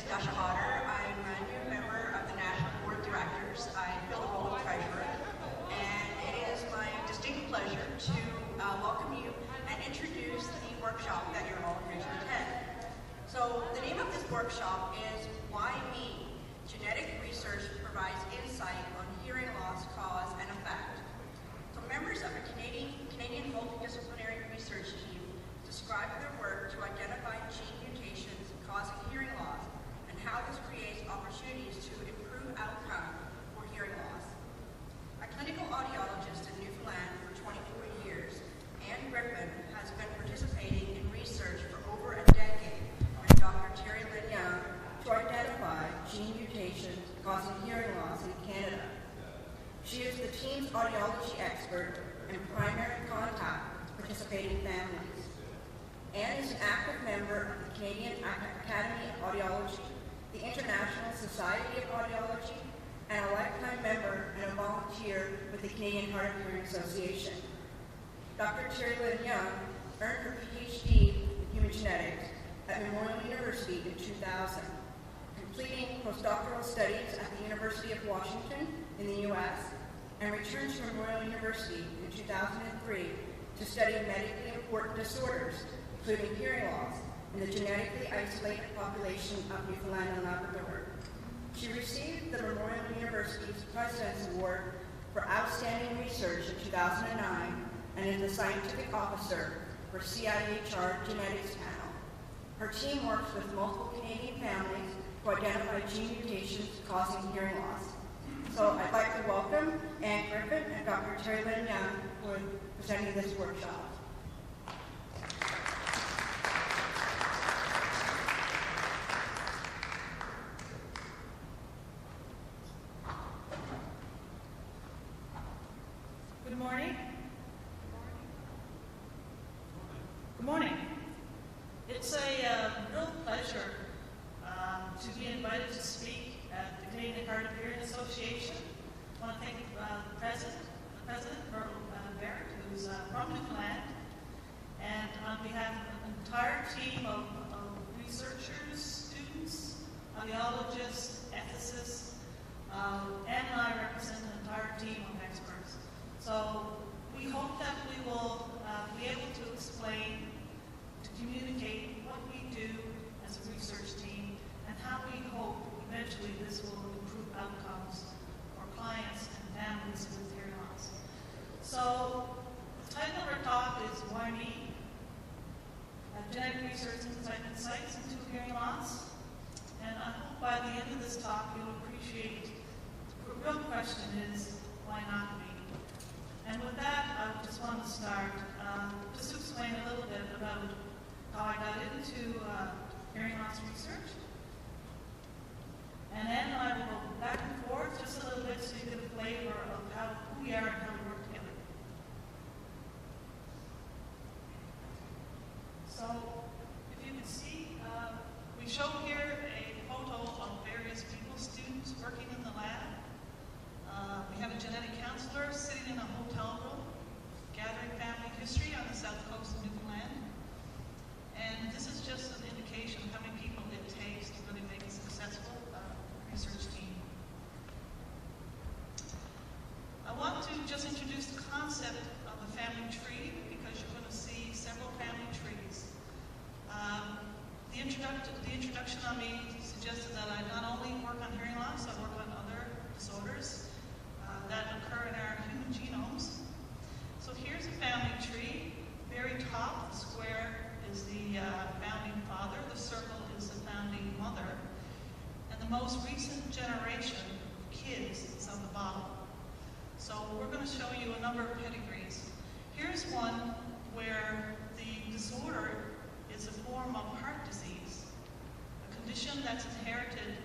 I'm a new member of the National Board of Directors. I fill the role of treasurer, and it is my distinct pleasure to welcome you and introduce the workshop that you're all here to attend. So the name of this workshop is Why Me? Genetic Research Provides Insight on Hearing Loss Cause and Effect. So members of a Canadian Multidisciplinary Research Team describe their work to identify gene mutations causing hearing loss and how this creates opportunities to improve outcome for hearing loss. A clinical audiologist in Newfoundland for 24 years, Griffin has been participating in research for over a decade with Dr. Terry-Lynn to identify gene mutations causing hearing loss in Canada. She is the team's audiology expert and primary contact with participating families, and is an active member of the Canadian Academy of Audiology, the International Society of Audiology, and a lifetime member and a volunteer with the Canadian Hard of Hearing Association. Dr. Terry-Lynn earned her PhD in Human Genetics at Memorial University in 2000, completing postdoctoral studies at the University of Washington in the U.S., and returned to Memorial University in 2003 to study medically important disorders, including hearing loss, in the genetically isolated population of Newfoundland and Labrador. She received the Memorial University's President's Award for Outstanding Research in 2009, and is the scientific officer for CIHR Genetics Panel. Her team works with multiple Canadian families to identify gene mutations causing hearing loss. So I'd like to welcome Griffin and Dr. Terry-Lynn who are presenting this workshop. Good morning. Good morning. It's a real pleasure to be invited to speak at the Canadian Hard of Hearing Association. I want to thank the President, Barrett, who's from Newfoundland, and on behalf of an entire team of researchers, students, audiologists, ethicists, and I represent an entire team of experts. So we hope that we will be able to explain, to communicate what we do as a research team, and how we hope eventually this will improve outcomes for clients and families with hearing loss. So the title of our talk is Why Me? Genetic Research Insights into Hearing Loss. And I hope by the end of this talk you'll appreciate the real question is, why not me? And with that, I just want to start just to explain a little bit about how I got into hearing loss research. And then I will go back and forth just a little bit so you get a flavor of who we are and how we work together. So, if you can see, we show here a photo of various people, students working in the lab. We have a genetic counselor sitting in a hotel room, gathering family history on the south coast of Newfoundland. And this is just an indication of how many people it takes to really make a successful research team. I want to just introduce the concept of a family tree because you're going to see several family trees. The introduction on me suggested that I not only work on hearing loss, I work on other disorders that occur in our human genomes. So here's a family tree. Very top, the square is the founding father, the circle is the founding mother, and the most recent generation of kids is on the bottom. So we're going to show you a number of pedigrees. Here's one where the disorder is a form of heart disease, a condition that's inherited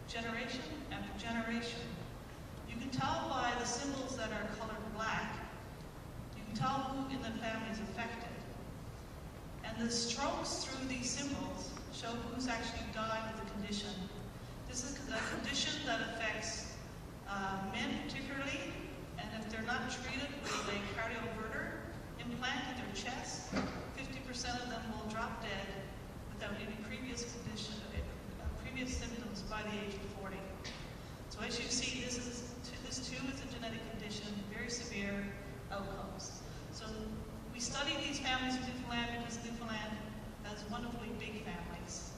generation after generation. You can tell by the symbols that are colored black, you can tell who in the family is affected. And the strokes through these symbols show who's actually died with the condition. This is a condition that affects men particularly, and if they're not treated with a cardioverter implant in their chest, 50% of them will drop dead without any previous condition, previous symptoms the age of 40. So as you see, this too is a genetic condition, very severe outcomes. So we study these families in Newfoundland because Newfoundland has wonderfully big families,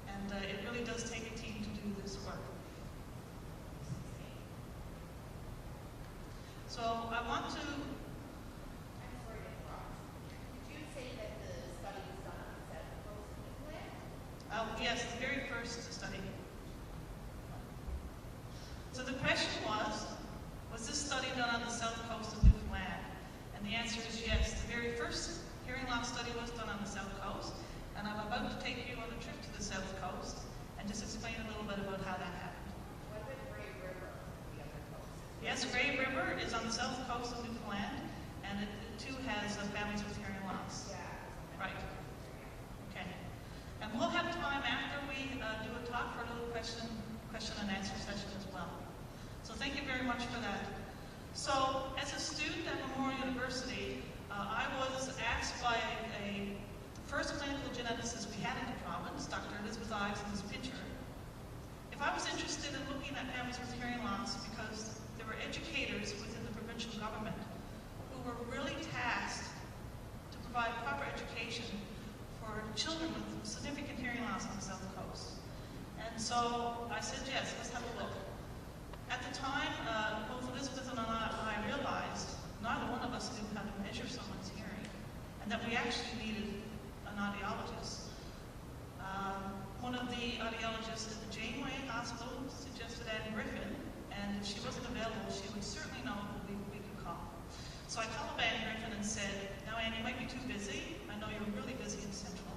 and it really does take a team to do this work. So I want to. I'm sorry to interrupt. Did you say that the study was done on the South Coast of Newfoundland? Yes, the very first study. So the question was this study done on the South Coast of Newfoundland? And the answer is yes. The very first hearing loss study was done on the South Coast, and I'm about to take you on a trip to the South Coast and just explain a little bit about how that happened. What about Grey River, the other coast? Yes, Grey River is on the South Coast of Newfoundland, and it too has families with hearing loss. Yeah. Right. Okay. And we'll have time after we do a talk for a little question and answer session as well. So thank you very much for that. So as a student at Memorial University, I was asked by the first clinical geneticist we had in the province, Dr. Elizabeth Ives in this picture, if I was interested in looking at families with hearing loss because there were educators within the provincial government who were really tasked to provide proper education for children with significant hearing loss on the South Coast. And so I said, yes, let's have a look. At the time, both Elizabeth and I realized neither one of us knew how to measure someone's hearing, and that we actually needed an audiologist. One of the audiologists at the Janeway Hospital suggested Anne Griffin, and if she wasn't available, she would certainly know who we could call. So I called Anne Griffin and said, now Anne, you might be too busy. I know you're really busy in Central,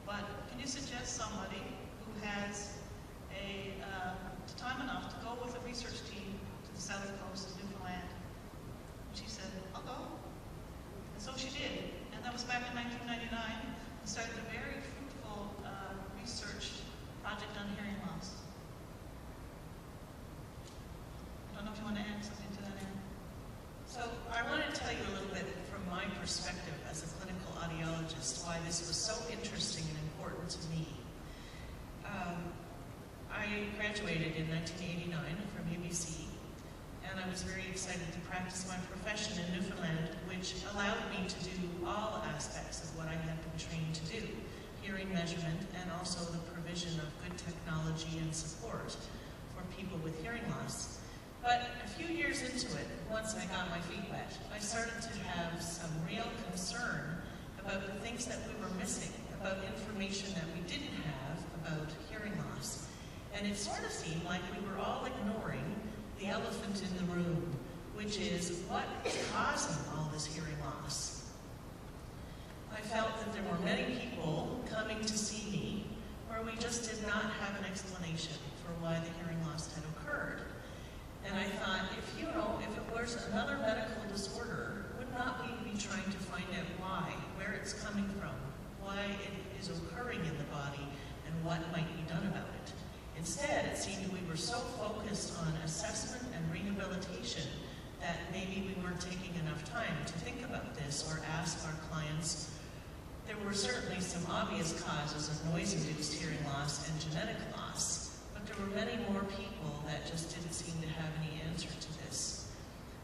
but can you suggest somebody who has time enough to go with a research team to the South Coast of Newfoundland? And she said, I'll go. And so she did. And that was back in 1999. We started a very fruitful research project on hearing loss. I don't know if you want to add something to that, Anne. So I want to tell you a little bit from my perspective as a clinical audiologist why this was so interesting and important to me. I graduated in 1989 from UBC, and I was very excited to practice my profession in Newfoundland, which allowed me to do all aspects of what I had been trained to do, hearing measurement and also the provision of good technology and support for people with hearing loss. But a few years into it, once I got my feet wet, I started to have some real concern about the things that we were missing, about information that we didn't have about hearing loss. And it sort of seemed like we were all ignoring the elephant in the room, which is what is causing all this hearing loss. I felt that there were many people coming to see me where we just did not have an explanation for why the hearing loss had occurred. And I thought, if it was another medical disorder, would not we be trying to find out why, where it's coming from, why it is occurring in the body, and what might be done about it? Instead, it seemed we were so focused on assessment and rehabilitation that maybe we weren't taking enough time to think about this or ask our clients. There were certainly some obvious causes of noise-induced hearing loss and genetic loss, but there were many more people that just didn't seem to have any answer to this.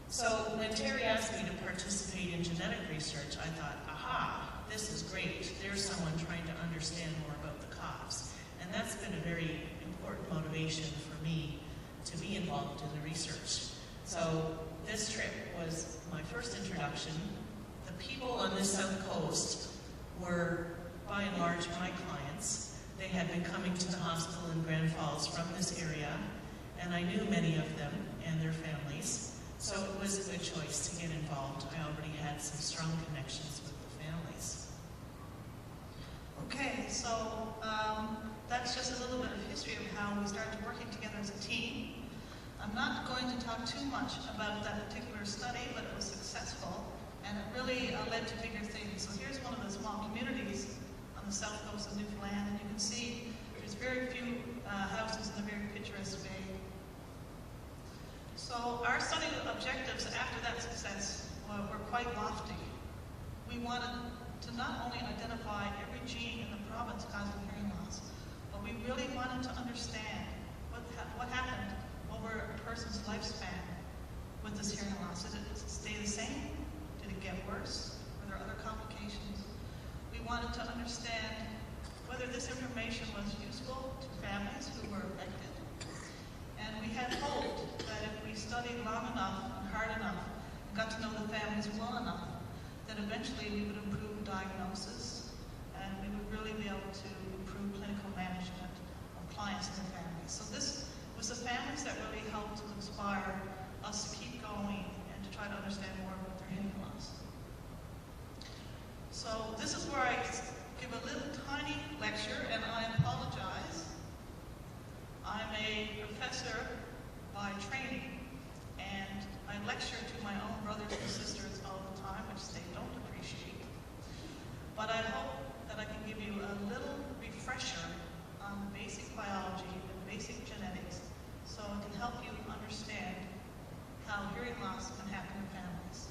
So when Terry asked me to participate in genetic research, I thought, aha, this is great. There's someone trying to understand more about the cause. And that's been a very important motivation for me to be involved in the research. So this trip was my first introduction. The people on the South Coast were, by and large, my clients. They had been coming to the hospital in Grand Falls from this area, and I knew many of them and their families. So it was a good choice to get involved. I already had some strong connections with the families. Okay, so that's just a little bit of history of how we started working together as a team. I'm not going to talk too much about that particular study, but it was successful, and it really led to bigger things. So here's one of the small communities on the south coast of Newfoundland, and you can see there's very few houses in a very picturesque bay. So our study objectives after that success were quite lofty. We wanted to not only identify every gene in the province causing hearing loss, but we really wanted to understand person's lifespan with this hearing loss? Did it stay the same? Did it get worse? Were there other complications? We wanted to understand whether this information was useful to families who were affected. And we had hoped that if we studied long enough and hard enough and got to know the families well enough, that eventually we would improve diagnosis and we would really be able to improve clinical management of clients and their families. So this was the families that really helped to inspire us to keep going and to try to understand more about their hearing loss. So this is where I give a little tiny lecture, and I apologize. I'm a professor by training, and I lecture to my own brothers and sisters all the time, which they don't appreciate. But I hope that I can give you a little refresher on the basic biology and basic genetics, so it can help you understand how hearing loss can happen in families.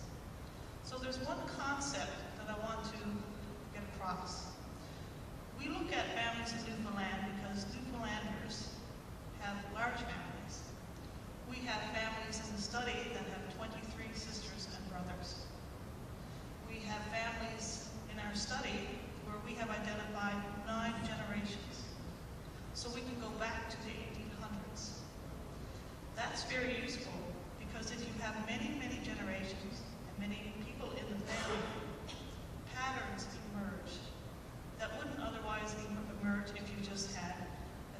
So there's one concept that I want to get across. We look at families in Newfoundland because Newfoundlanders have large families. We have families in the study that have 23 sisters and brothers. We have families in our study where we have identified 9 generations. So we can go back to the 1800s. That's very useful because if you have many, many generations and many people in the family, patterns emerge that wouldn't otherwise emerge if you just had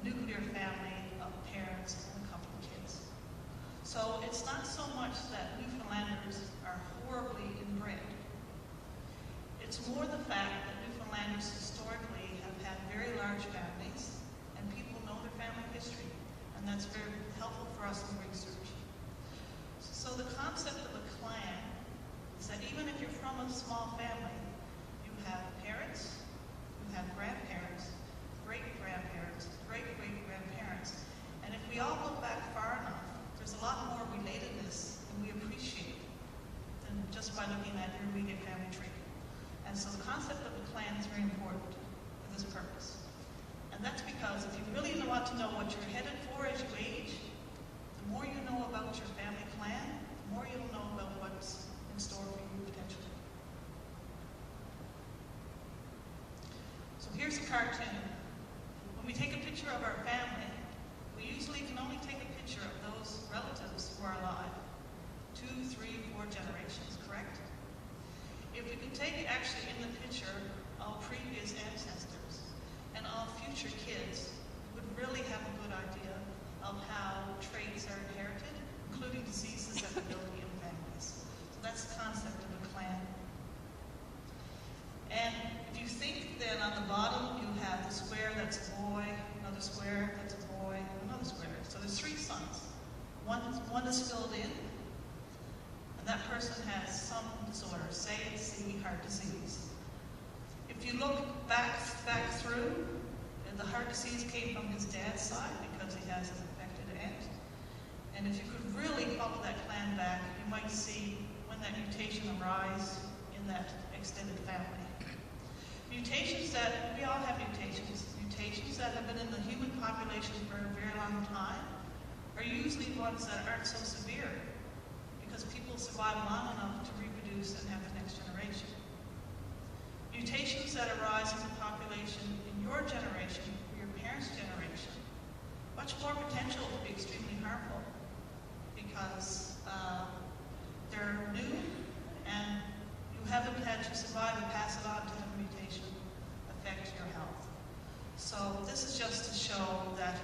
a nuclear family of parents and a couple of kids. So it's not so much that Newfoundlanders are horribly inbred. It's more the fact that Newfoundlanders historically have had very large families and people know their family history, and that's very helpful for us in research. So the concept of a clan is that even if you're from a small family, you have parents, you have grandparents, great-grandparents, great-great-grandparents, and if we all go back far enough, there's a lot more relatedness than we appreciate than just by looking at your immediate family tree. And so the concept of a clan is very important for this purpose. And that's because if you really want to know what you're headed for as you age, the more you know about your family clan, the more you'll know about what's in store for you potentially. So here's a cartoon. When we take a picture of our family, we usually can only take a picture of those relatives who are alive. 2, 3, 4 generations, correct? If we could take actually in the picture all previous ancestors and all future kids, we would really have a good idea of how traits are inherited, including diseases and ability in families. So that's the concept of a clan. And if you think then on the bottom you have the square that's a boy, another square that's a boy, another square. So there's 3 sons. One is filled in, and that person has some disorder, say it's the heart disease. If you look back through, the heart disease came from his dad's side because he has an affected aunt. And if you could really follow that clan back, you might see when that mutation arises in that extended family. Mutations that, we all have mutations that have been in the human population for a very long time are usually ones that aren't so severe because people survive long enough to reproduce and have the next generation. Mutations that arise in the population in your generation or your parents' generation, much more potential to be extremely harmful because they're new and you haven't had to survive and pass it on to have a mutation affect your health. So this is just to show that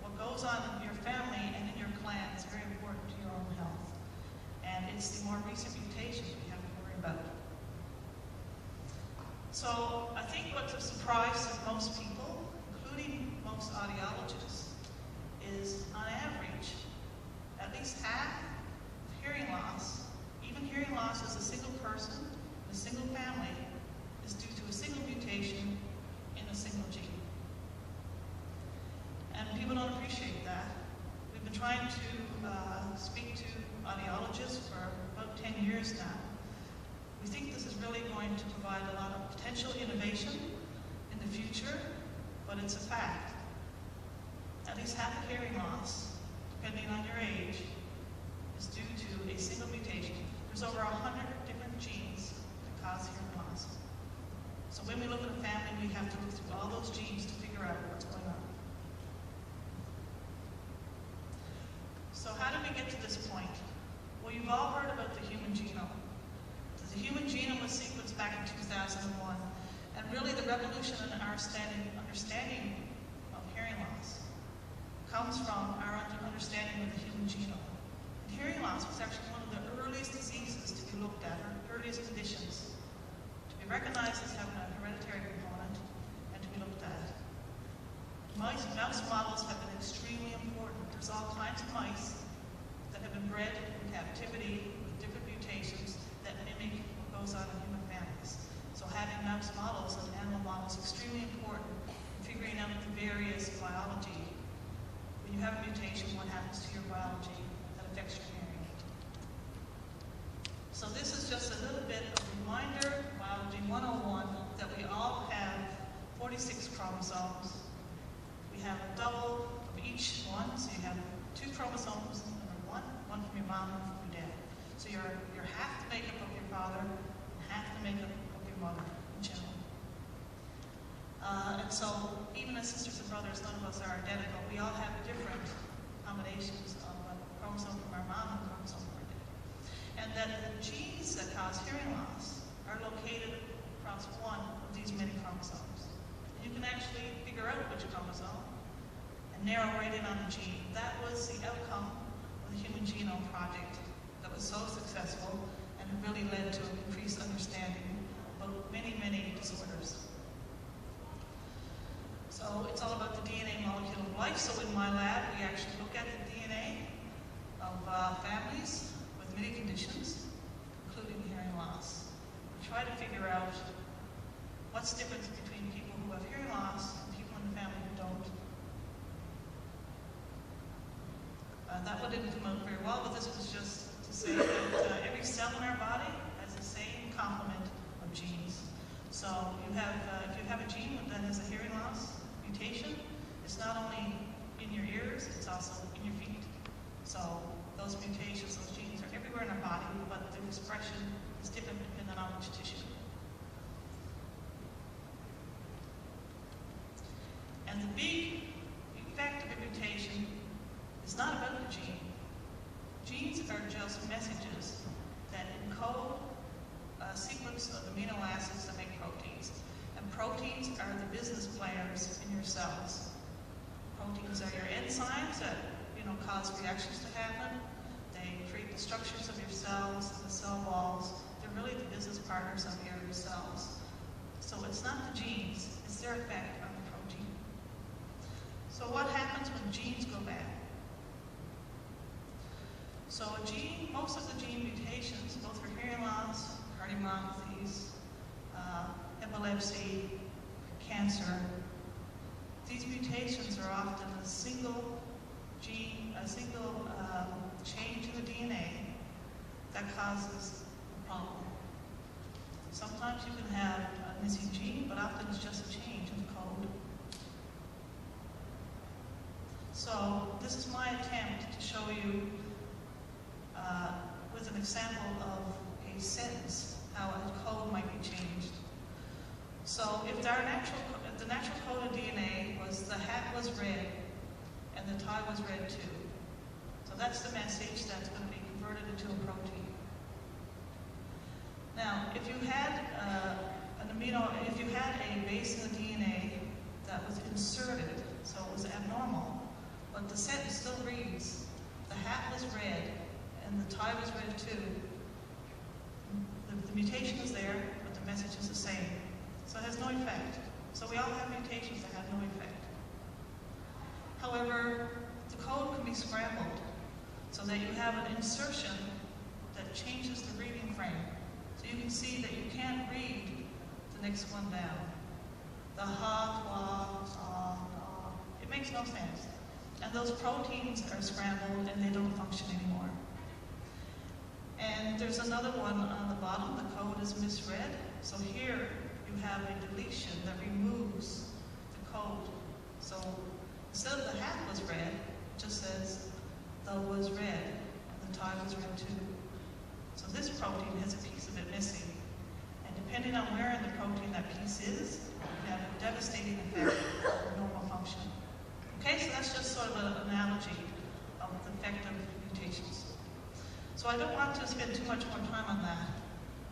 what goes on in your family and in your clan is very important to your own health. And it's the more recent mutations we have to worry about. So I think what's a surprise to most people, including most audiologists, is on average, at least half of hearing loss, even hearing loss as a single person, in a single family, is due to a single mutation in a single gene. And people don't appreciate that. We've been trying to speak to audiologists for about 10 years now. We think this is really going to provide a lot of potential innovation in the future, but it's a fact. At least half of hearing loss, depending on your age, is due to a single mutation. There's over 100 different genes that cause hearing loss. So when we look at a family, we have to look through all those genes to figure out what's going on. So how did we get to this point? Well, you've all heard about the human genome. The human genome was sequenced back in 2001, and really the revolution in our understanding of hearing loss comes from our understanding of the human genome. And hearing loss was actually one of the earliest diseases to be looked at, or earliest conditions to be recognized as having a hereditary component and to be looked at. Mouse models have been extremely important. There's all kinds of mice that have been bred in captivity with different mutations that mimic what goes on in human families. So having mouse models and animal models is extremely important in figuring out the various biology. When you have a mutation, what happens to your biology that affects your hearing. So this is just a little bit of a reminder, Biology 101, that we all have 46 chromosomes. We have a double of each one, so you have 2 chromosomes, number 1 from your mom and 1 from your dad. So you're half the makeup of your father and half the makeup of your mother in general. And so even as sisters and brothers, none of us are identical. We all have different combinations of a chromosome from our mom and a chromosome from our dad. And that the genes that cause hearing loss are located across one of these many chromosomes. You can actually figure out which chromosome and narrow right in on the gene. That was the outcome of the Human Genome Project that was so successful and really led to increased understanding about many, many disorders. So it's all about the DNA molecule of life. So in my lab, we actually look at the DNA of families with many conditions, including hearing loss. We try to figure out what's the difference between people who have hearing loss and people in the family who don't. That one didn't come out very well, but this was just to say that every cell in our body has the same complement of genes. So you have, if you have a gene that has a hearing loss mutation, it's not only in your ears, it's also in your feet. So those mutations, those genes are everywhere in our body, but the expression is different depending on which tissue. And the big effect of a mutation is not about the gene. Genes are just messages that encode a sequence of amino acids that make proteins. And proteins are the business players in your cells. Proteins are your enzymes that cause reactions to happen. They create the structures of your cells, the cell walls. They're really the business partners of your cells. So it's not the genes, it's their effect on the protein. So what happens when genes go bad? So most of the gene mutations, both for hearing loss, cardiomyopathies, epilepsy, cancer, these mutations are often a single gene, a single change in the DNA that causes a problem. Sometimes you can have a missing gene, but often it's just a change in the code. So this is my attempt to show you with an example of a sentence how a code might be changed. So if the natural code of DNA was the hat was red and the tie was red too. So that's the message that's going to be converted into a protein. Now, if you had a base in the DNA that was inserted, so it was abnormal, but the sentence still reads, the hat was red and the tie was red too. The mutation is there, but the message is the same. So it has no effect. So we all have mutations that have no effect. However, the code can be scrambled so that you have an insertion that changes the reading frame. So you can see that you can't read the next one down. The ha, wa, sa, da. It makes no sense. And those proteins are scrambled and they don't function anymore. And there's another one on the bottom, the code is misread. So here you have a deletion that removes the code. So instead of the hat was red, it just says the was red. And the tie was read too. So this protein has a piece of it missing. And depending on where in the protein that piece is, it can have a devastating effect on normal function. Okay, so that's just sort of an analogy of the effect of mutations. So I don't want to spend too much more time on that.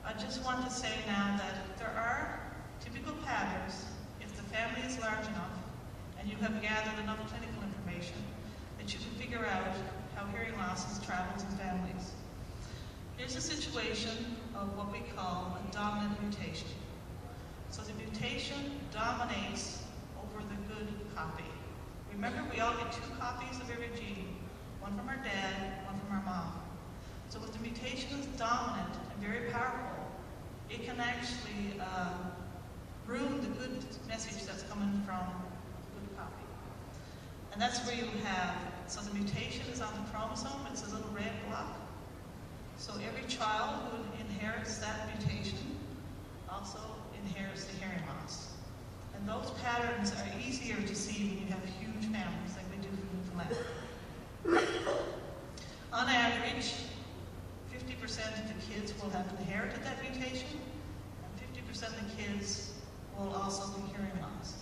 I just want to say now that there are typical patterns if the family is large enough and you have gathered enough clinical information that you can figure out how hearing loss has traveled in families. Here's a situation of what we call a dominant mutation. So the mutation dominates over the good copy. Remember, we all get 2 copies of every gene, one from our dad, one from our mom. So if the mutation is dominant and very powerful, it can actually ruin the good message that's coming from the good copy. And that's where you have, so the mutation is on the chromosome, it's a little red block. So every child who inherits that mutation also inherits the hearing loss. And those patterns are easier to see when you have huge families like we do for Newfoundland. On average, 50% of the kids will have inherited that mutation, and 50% of the kids will also be hearing loss.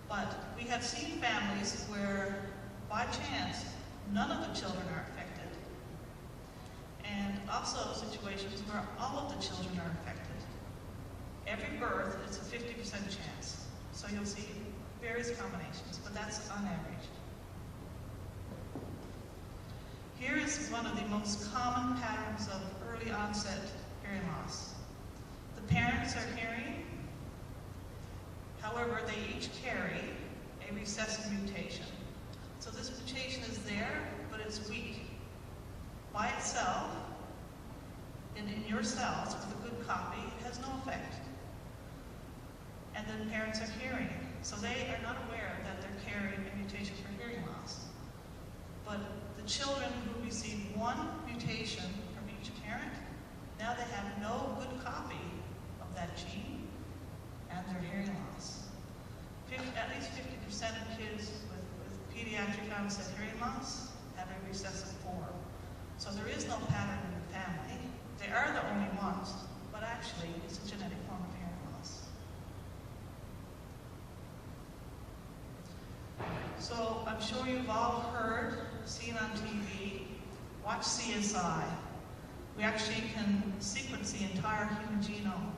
But we have seen families where, by chance, none of the children are affected, and also situations where all of the children are affected. Every birth is a 50% chance. So you'll see various combinations, but that's on average. Here is one of the most common patterns of early onset hearing loss. The parents are hearing, however, they each carry a recessive mutation. So this mutation is there, but it's weak. By itself, and in your cells with a good copy, it has no effect. And then parents are hearing. So they are not aware that they're carrying a mutation for hearing loss. But the children who receive one mutation from each parent, now they have no good copy of that gene and their hearing loss. At least 50% of kids with pediatric onset hearing loss have a recessive form. So there is no pattern in the family. They are the only ones, but actually it's a genetic form of hearing loss. So I'm sure you've all heard, seen on TV, watch CSI. We actually can sequence the entire human genome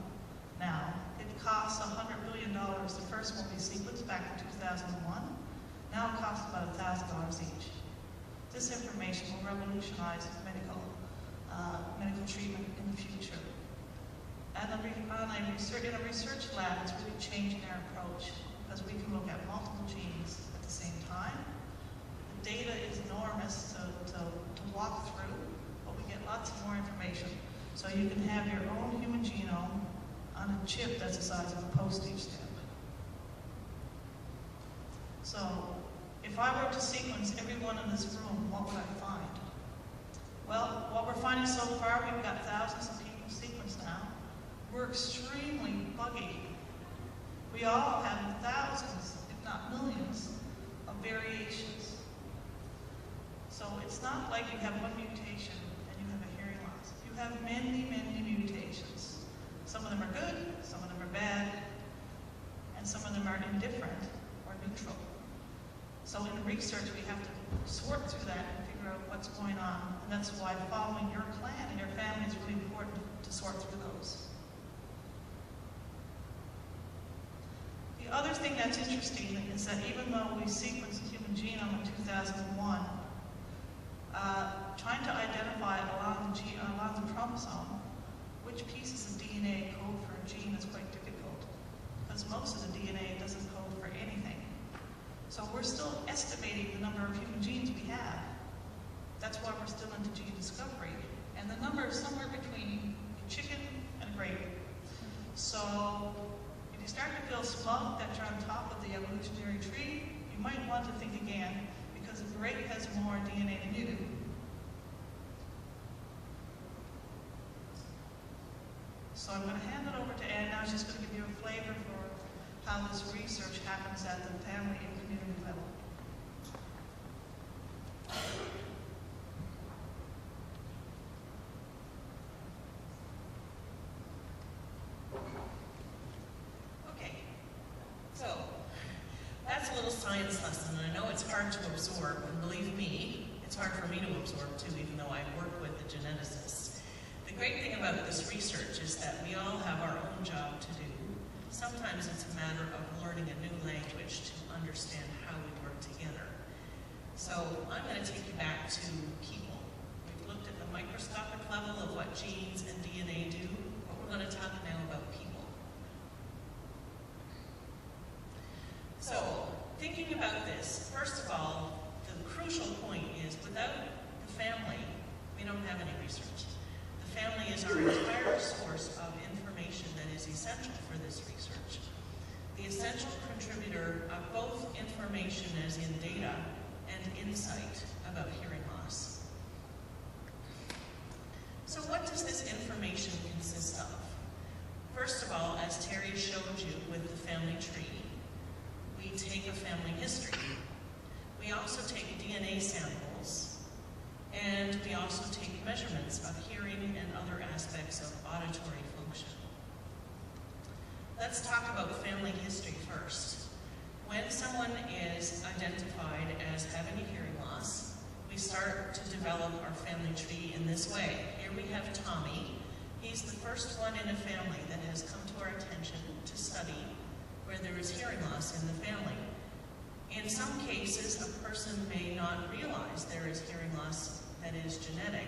now. It costs $100 billion. The first one we sequenced back in 2001. Now it costs about $1,000 each. This information will revolutionize medical treatment in the future. And in a research lab, it's really changing our approach because we can look at multiple genes at the same time. The data is enormous to walk through, but we get lots more information. So you can have your own human genome on a chip that's the size of a postage stamp. So if I were to sequence everyone in this room, what would I find? Well, what we're finding so far, we've got thousands of people sequenced now. We're extremely buggy. We all have thousands, if not millions, of variations. So it's not like you have one mutation and you have a hearing loss. You have many, many mutations. Some of them are good, some of them are bad, and some of them are indifferent or neutral. So in research, we have to sort through that and figure out what's going on. And that's why following your clan and your family is really important to sort through those. The other thing that's interesting is that even though we sequenced the human genome in 2001, trying to identify along the chromosome which pieces of DNA code for a gene is quite difficult, because most of the DNA doesn't code for anything. So we're still estimating the number of human genes we have. That's why we're still into gene discovery. And the number is somewhere between a chicken and a grape. So if you start to feel smug that you're on top of the evolutionary tree, you might want to think again, because a grape has more DNA than you do. So I'm going to hand it over to Ann now. She's going to give you a flavor for how this research happens at the family and community level. that's a little science lesson, and I know it's hard to absorb, and believe me, it's hard for me to absorb too, even though I work with the geneticists. The great thing about this research is that we all have our own job to do. Sometimes it's a matter of learning a new language to understand how we work together. So I'm going to take you back to people. We've looked at the microscopic level of what genes and DNA do, but we're going to talk now about people. So, thinking about this, first of all, the crucial point is without the family, we don't have any research. The family is our entire source of information that is essential for this research. The essential contributor of both information as in data and insight about hearing loss. So what does this information consist of? First of all, as Terry showed you with the family tree, we take a family history. We also take DNA samples, and we also take measurements of hearing and other aspects of auditory function. Let's talk about family history first. When someone is identified as having a hearing loss, we start to develop our family tree in this way. Here we have Tommy. He's the first one in a family that has come to our attention to study where there is hearing loss in the family. In some cases, a person may not realize there is hearing loss that is genetic.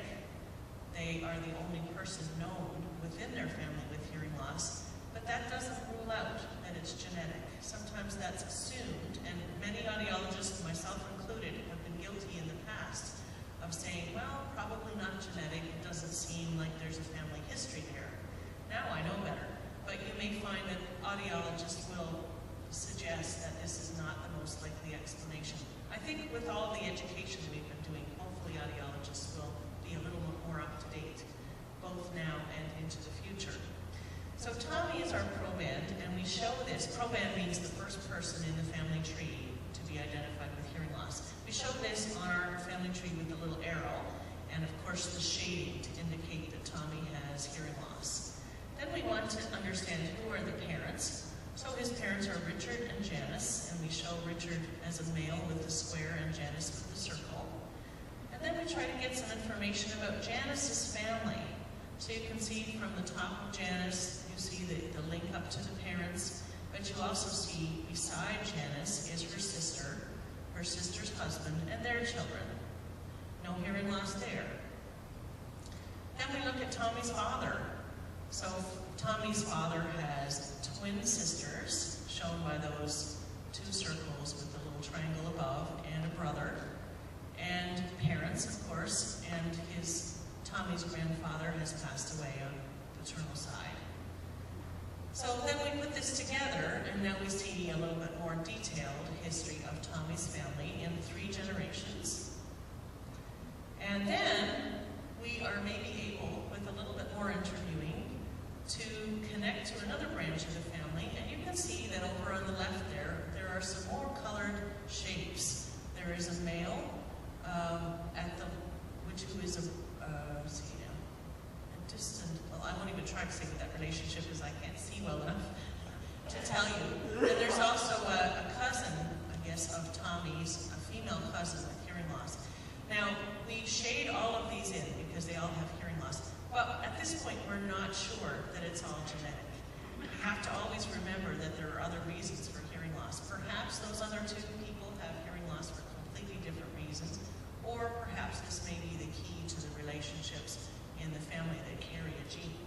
They are the only person known within their family with hearing loss, but that doesn't rule out that it's genetic. Sometimes that's assumed, and many audiologists, myself included, have been guilty in the past of saying, well, probably not genetic, it doesn't seem like there's a family history there. Now I know better. But you may find that audiologists will suggest that this is not the most likely explanation. I think with all the education we've been doing, hopefully audiologists will be a little more up to date, both now and into the future. So Tommy is our proband, and we show this. Proband means the first person in the family tree to be identified with hearing loss. We show this on our family tree with the little arrow, and of course the shading to indicate that Tommy has hearing loss. Then we want to understand who are the parents. So his parents are Richard and Janice, and we show Richard as a male with the square and Janice with the circle. And then we try to get some information about Janice's family. So you can see from the top of Janice, you see the link up to the parents, but you also see beside Janice is her sister's husband, and their children. No hearing loss there. Then we look at Tommy's father. So Tommy's father has twin sisters, shown by those two circles with the little triangle above, and a brother, and parents, of course, and Tommy's grandfather has passed away on the paternal side. So then we put this together, and now we see a little bit more detailed history of Tommy's family in 3 generations. And then we are maybe able, with a little bit more interviewing, to connect to another branch of the family, and you can see that over on the left there are some more colored shapes. There is a male who is a distant, well, I won't even try to say what that relationship is, I can't see well enough to tell you. And there's also a cousin, I guess, of Tommy's, a female cousin with hearing loss. Now, we shade all of these in because they all have hearing loss. But at this point, we're not sure that it's all genetic. We have to always remember that there are other reasons for hearing loss. Perhaps those other 2 people have hearing loss for completely different reasons, or perhaps this may be the key to the relationships in the family that carry a gene.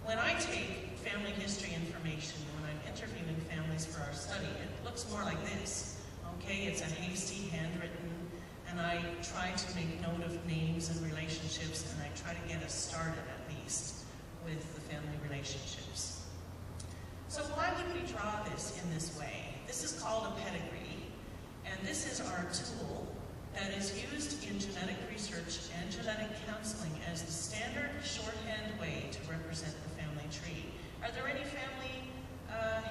When I take family history information, when I'm interviewing families for our study, it looks more like this. Okay, it's a hasty, handwritten, and I try to make note of names and relationships, and I try to get us started at least with the family relationships. So why would we draw this in this way? This is called a pedigree, and this is our tool that is used in genetic research and genetic counseling as the standard shorthand way to represent the family tree. Are there any family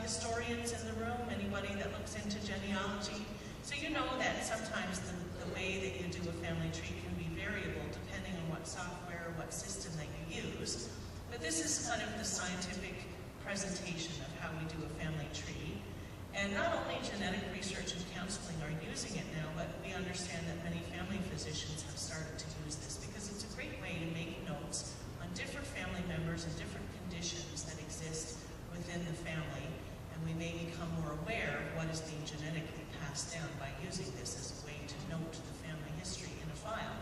historians in the room? Anybody that looks into genealogy? So you know that sometimes the way that you do a family tree can be variable depending on what software, what system that you use. But this is kind of the scientific presentation of how we do a family tree. And not only genetic research and counseling are using it now, but we understand that many family physicians have started to use this because it's a great way to make notes on different family members and different conditions that exist within the family, and we may become more aware of what is being genetically passed down by using this as a way to note the family history in a file.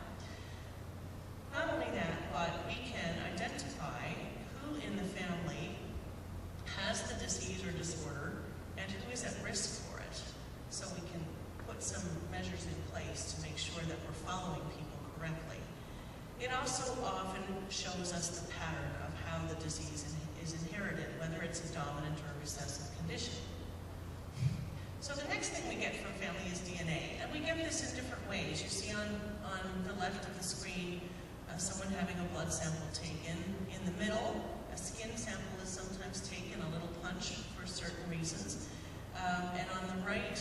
Not only that, but we can identify who in the family has the disease or disorder and who is at risk for it, so we can put some measures in place to make sure that we're following people correctly. It also often shows us the pattern of how the disease is inherited, whether it's a dominant or recessive condition. So the next thing we get from family is DNA, and we get this in different ways. You see on the left of the screen someone having a blood sample taken. In the middle, a skin sample is sometimes taken, a little punch for certain reasons. And on the right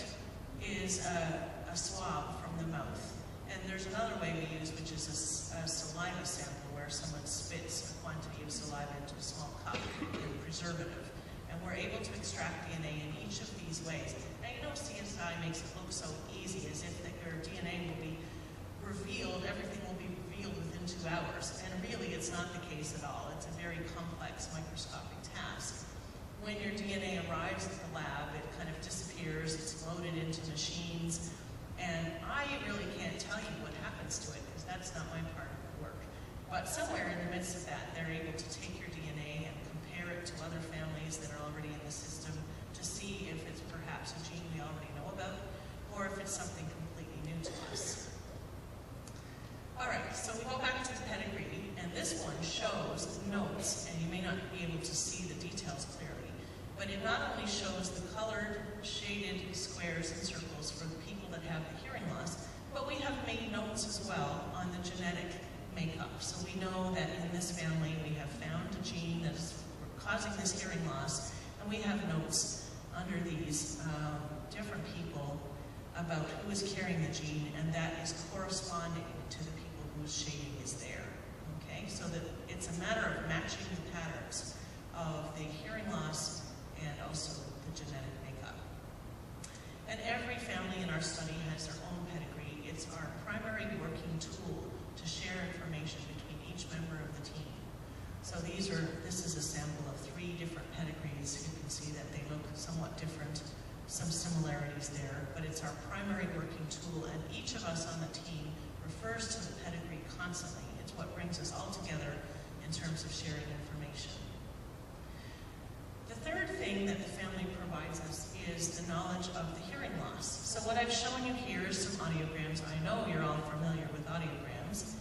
is a swab from the mouth. And there's another way we use, which is a saliva sample, where someone spits a quantity of saliva into a small cup in preservative. And we're able to extract DNA in each of these ways. Now, you know, CSI makes it look so easy, as if that your DNA will be revealed, everything will be revealed within 2 hours. And really, it's not the case at all. It's a very complex microscopic task. When your DNA arrives at the lab, it kind of disappears, it's loaded into machines, and I really can't tell you what happens to it, because that's not my part of the work. But somewhere in the midst of that, they're able to take your DNA and compare it to other families that are already in the system to see if it's perhaps a gene we already know about, or if it's something completely new to us. All right, so we go back to the pedigree, and this one shows notes, and you may not be able to see the details clearly, but it not only shows the colored, shaded squares and circles for the people that have the hearing loss, but we have made notes as well on the genetic makeup. So we know that in this family we have found a gene that is causing this hearing loss, and we have notes under these different people about who is carrying the gene, and that is corresponding to the people whose shading is there. Okay, so that it's a matter of matching the patterns of the hearing loss and also the genetic makeup. And every family in our study has their own pedigree. It's our primary working tool to share information between each member of the team. So this is a sample of 3 different pedigrees. You can see that they look somewhat different, some similarities there, but it's our primary working tool, and each of us on the team refers to the pedigree constantly. It's what brings us all together in terms of sharing information. The third thing that the family provides us is the knowledge of the hearing loss. So what I've shown you here is some audiograms. I know you're all familiar with audiograms.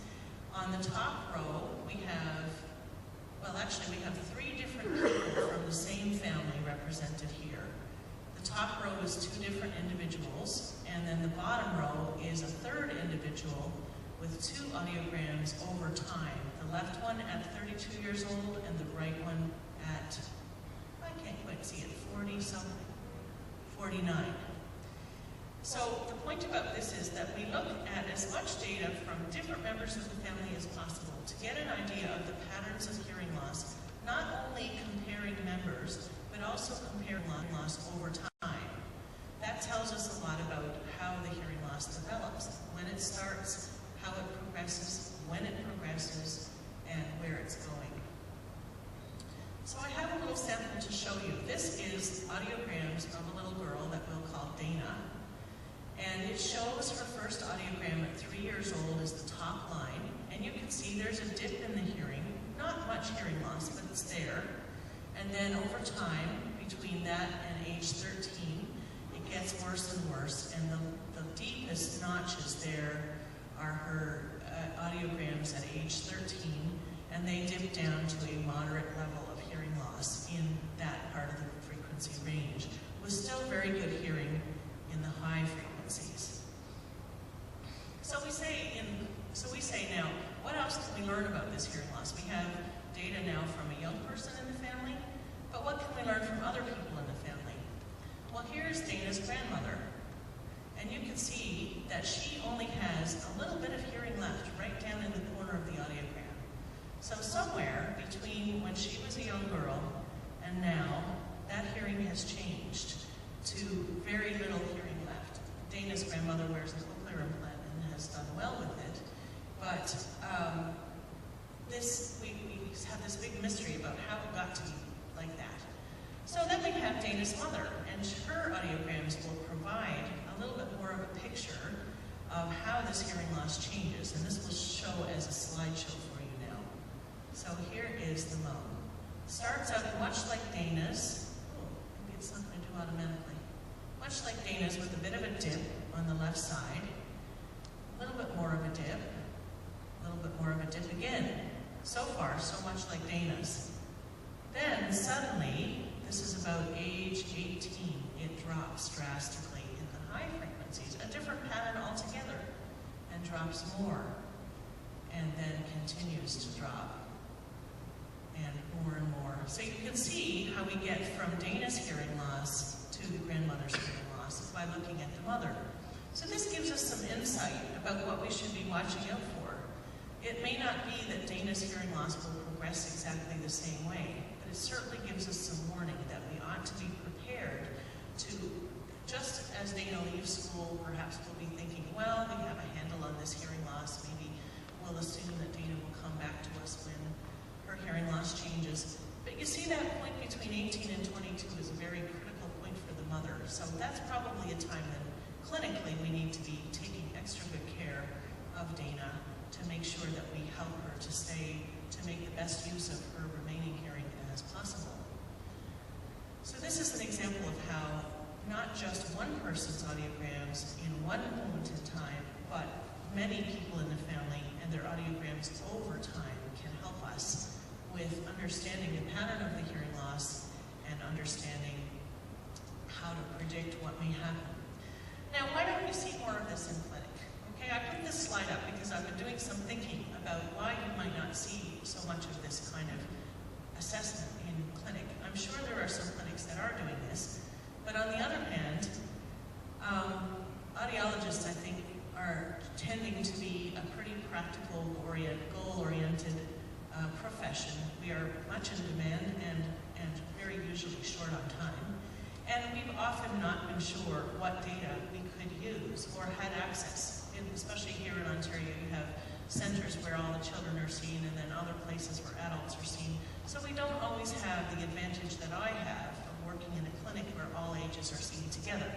On the top row, we have 3 different people from the same family represented here. The top row is 2 different individuals, and then the bottom row is a 3rd individual with 2 audiograms over time. The left one at 32 years old, and the right one at, I can't quite see it, 40-something, 49. So the point about this is that we look at as much data from different members of the family as possible to get an idea of the patterns of hearing loss, not only comparing members, but also comparing loss over time. That tells us a lot about how the hearing loss develops, when it starts, how it progresses, when it progresses, and where it's going. So I have a little sample to show you. This is audiograms of a little girl that we'll call Dana. And it shows her first audiogram at 3 years old is the top line. And you can see there's a dip in the hearing. Not much hearing loss, but it's there. And then over time, between that and age 13, it gets worse and worse. And the deepest notches there are her audiograms at age 13. And they dip down to a moderate level of hearing loss in that part of the frequency range, with still very good hearing in the high frequencies. So we say now, what else can we learn about this hearing loss? We have data now from a young person in the family, but what can we learn from other people in the family? Well, here's Dana's grandmother, and you can see that she only has a little bit of hearing left right down in the corner of the audiogram. So somewhere between when she was a young girl and now, that hearing has changed to very little hearing left. Dana's grandmother wears a cochlear implant and has done well with it, but we have this big mystery about how it got to be like that. So then we have Dana's mother, and her audiograms will provide a little bit more of a picture of how this hearing loss changes, and this will show as a slideshow for you now. So here is the mom. Starts out much like Dana's. Oh, maybe it's not going to do automatically. Much like Dana's, with a bit of a dip on the left side, a little bit more of a dip, a little bit more of a dip again. So far, so much like Dana's. Then suddenly, this is about age 18, it drops drastically in the high frequencies, a different pattern altogether, and drops more, and then continues to drop, and more. So you can see how we get from Dana's hearing loss to grandmother's hearing loss by looking at the mother. So this gives us some insight about what we should be watching out for. It may not be that Dana's hearing loss will progress exactly the same way, but it certainly gives us some warning that we ought to be prepared to, just as Dana leaves school, perhaps we'll be thinking, well, we have a handle on this hearing loss, maybe we'll assume that Dana will come back to us when her hearing loss changes. But you see, that point between 18 and 22 is a very critical point for the mother. So that's probably a time when clinically we need to be taking extra good care of Dana to make sure that we help her to make the best use of her remaining hearing as possible. So this is an example of how not just one person's audiograms in one moment in time, but many people in the family and their audiograms over time can help us with understanding the pattern of the hearing loss and understanding how to predict what may happen. Now, why don't you see more of this in clinic? Okay, I put this slide up because I've been doing some thinking about why you might not see so much of this kind of assessment in clinic. I'm sure there are some clinics that are doing this, but on the other hand, audiologists, I think, are tending to be a pretty practical, goal-oriented profession. We are much in demand and very usually short on time. And we've often not been sure what data we could use or had access. Especially here in Ontario, you have centers where all the children are seen and then other places where adults are seen. So we don't always have the advantage that I have of working in a clinic where all ages are seen together.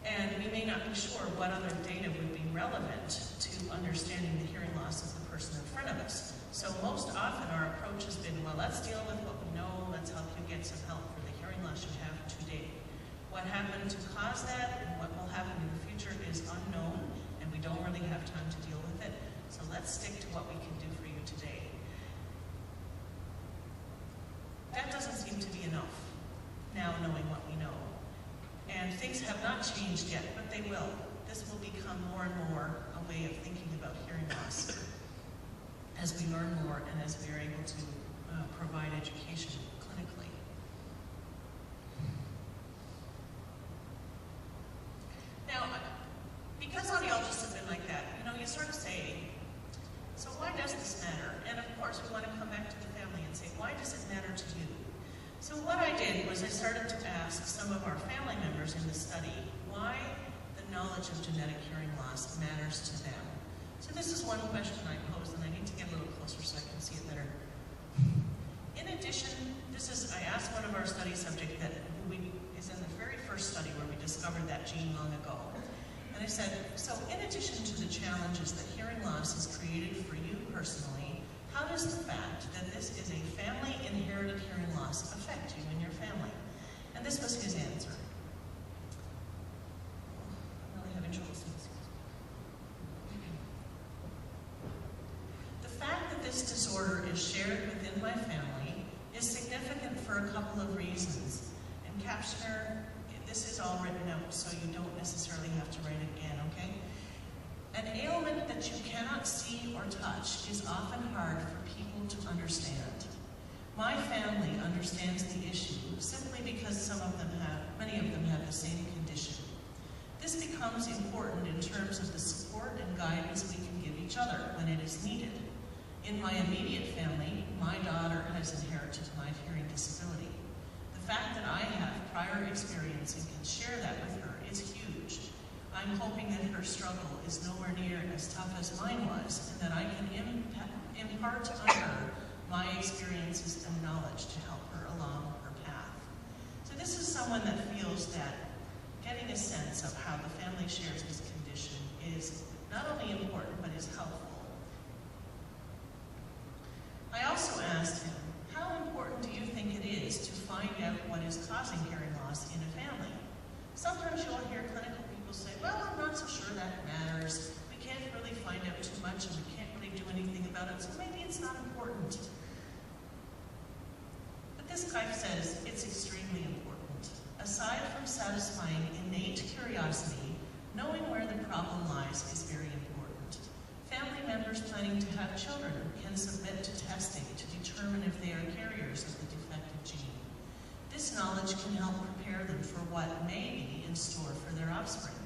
And we may not be sure what other data would be relevant to understanding the hearing loss of the person in front of us. So most often our approach has been, well, let's deal with what we know, let's help you get some help for the hearing loss you have today. What happened to cause that and what will happen in the future is unknown, and we don't really have time to deal with it. So let's stick to what we can do for you today. That doesn't seem to be enough, now knowing what we know. And things have not changed yet, but they will. This will become more and more a way of thinking about hearing loss as we learn more and as we are able to provide education clinically. Now, because audiologists have been like that, you sort of say, so why does this matter? And of course, we want to come back to the family and say, why does it matter to you? So what I did was I started to ask some of our family members in the study why the knowledge of genetic hearing loss matters to them. So this is one question I posed, and I need to get a little closer so I can see it better. In addition, I asked one of our study subjects that is in the very first study where we discovered that gene long ago. And I said, so in addition to the challenges that hearing loss has created for you personally, how does the fact that this is a family inherited hearing loss affect you and your family? And this was his answer. I'm really having trouble seeing this. The fact that this disorder is shared within my family is significant for a couple of reasons. And Captioner, this is all written out, so you don't necessarily have to write it again, okay? An ailment that you cannot see or touch is often hard for people to understand. My family understands the issue simply because many of them have the same condition. This becomes important in terms of the support and guidance we can give each other when it is needed. In my immediate family, my daughter has inherited my hearing disability. The fact that I have prior experience and can share that with her is huge. I'm hoping that her struggle is nowhere near as tough as mine was, and that I can impart on her my experiences and knowledge to help her along her path. So this is someone that feels that getting a sense of how the family shares this condition is not only important, but is helpful. I also asked him, how important do you think it is to find out what is causing hearing loss in a family? Sometimes you'll hear clinical people say, well, I'm not so sure that matters. We can't really find out too much and we can't really do anything about it, so maybe it's not important. But this guy says it's extremely important. Aside from satisfying innate curiosity, knowing where the problem lies is very important. Family members planning to have children can submit to testing to determine if they are carriers of the defective gene. This knowledge can help prepare them for what may be in store for their offspring.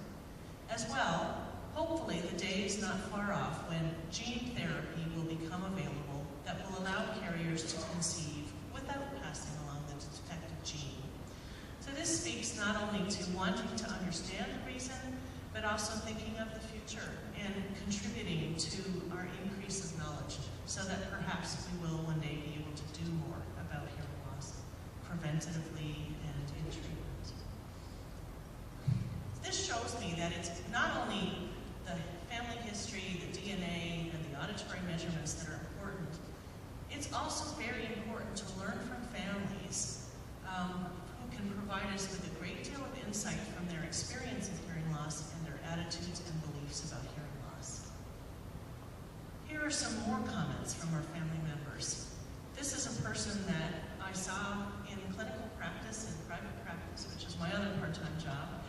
As well, hopefully the day is not far off when gene therapy will become available that will allow carriers to conceive without passing along the defective gene. So this speaks not only to wanting to understand the reason, but also thinking of the future and contributing to our increase of knowledge so that perhaps we will one day be able to do more about hearing loss preventatively and in treatment. This shows me that it's not only the family history, the DNA, and the auditory measurements that are important, it's also very important to learn from families who can provide us with a great deal of insight from their experience of hearing loss and their attitudes and beliefs about hearing loss. Here are some more comments from our family members. This is a person that I saw in clinical practice and private practice, which is my other part-time job,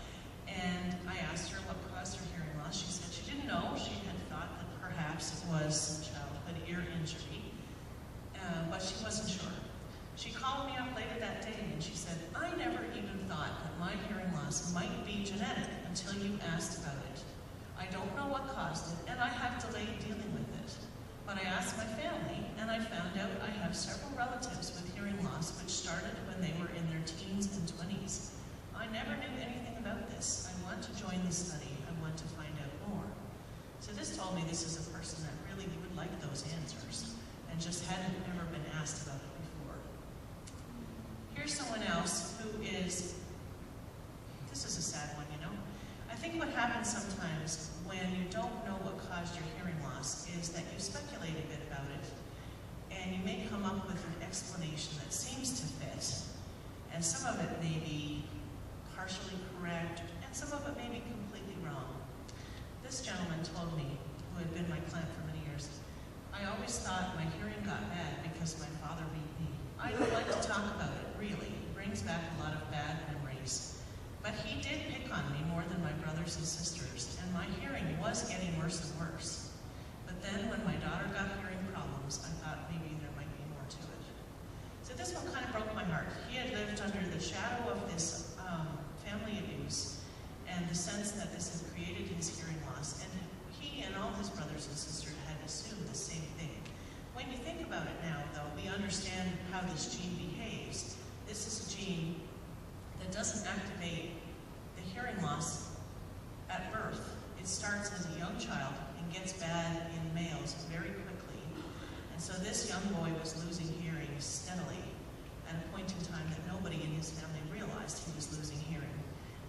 and I asked her what caused her hearing loss. She said she didn't know. She had thought that perhaps it was childhood ear injury, but she wasn't sure. She called me up later that day and she said, I never even thought that my hearing loss might be genetic until you asked about it. I don't know what caused it, and I have delayed dealing with it. But I asked my family, and I found out I have several relatives with hearing loss which started when they were in their teens and 20s. I never knew anything about this. I want to join the study. I want to find out more. So this told me this is a person that really would like those answers and just hadn't ever been asked about it before. Here's someone else who is, this is a sad one, you know. I think what happens sometimes when you don't know what caused your hearing loss is that you speculate a bit about it, and you may come up with an explanation that seems to fit, and some of it may be partially correct, and some of it may be completely wrong. This gentleman told me, who had been my client for many years, I always thought my hearing got bad because my father beat me. I don't like to talk about it, really. It brings back a lot of bad memories. But he did pick on me more than my brothers and sisters, and my hearing was getting worse and worse. But then when my daughter got hearing problems, I thought maybe there might be more to it. So this one kind of broke my heart. He had lived under the shadow of this family abuse and the sense that this had created his hearing loss, and he and all his brothers and sisters had assumed the same thing. When you think about it now, though, we understand how this gene behaves. This is a gene that doesn't activate the hearing loss at birth. It starts as a young child and gets bad in males very quickly. And so this young boy was losing hearing steadily at a point in time that nobody in his family realized he was losing hearing.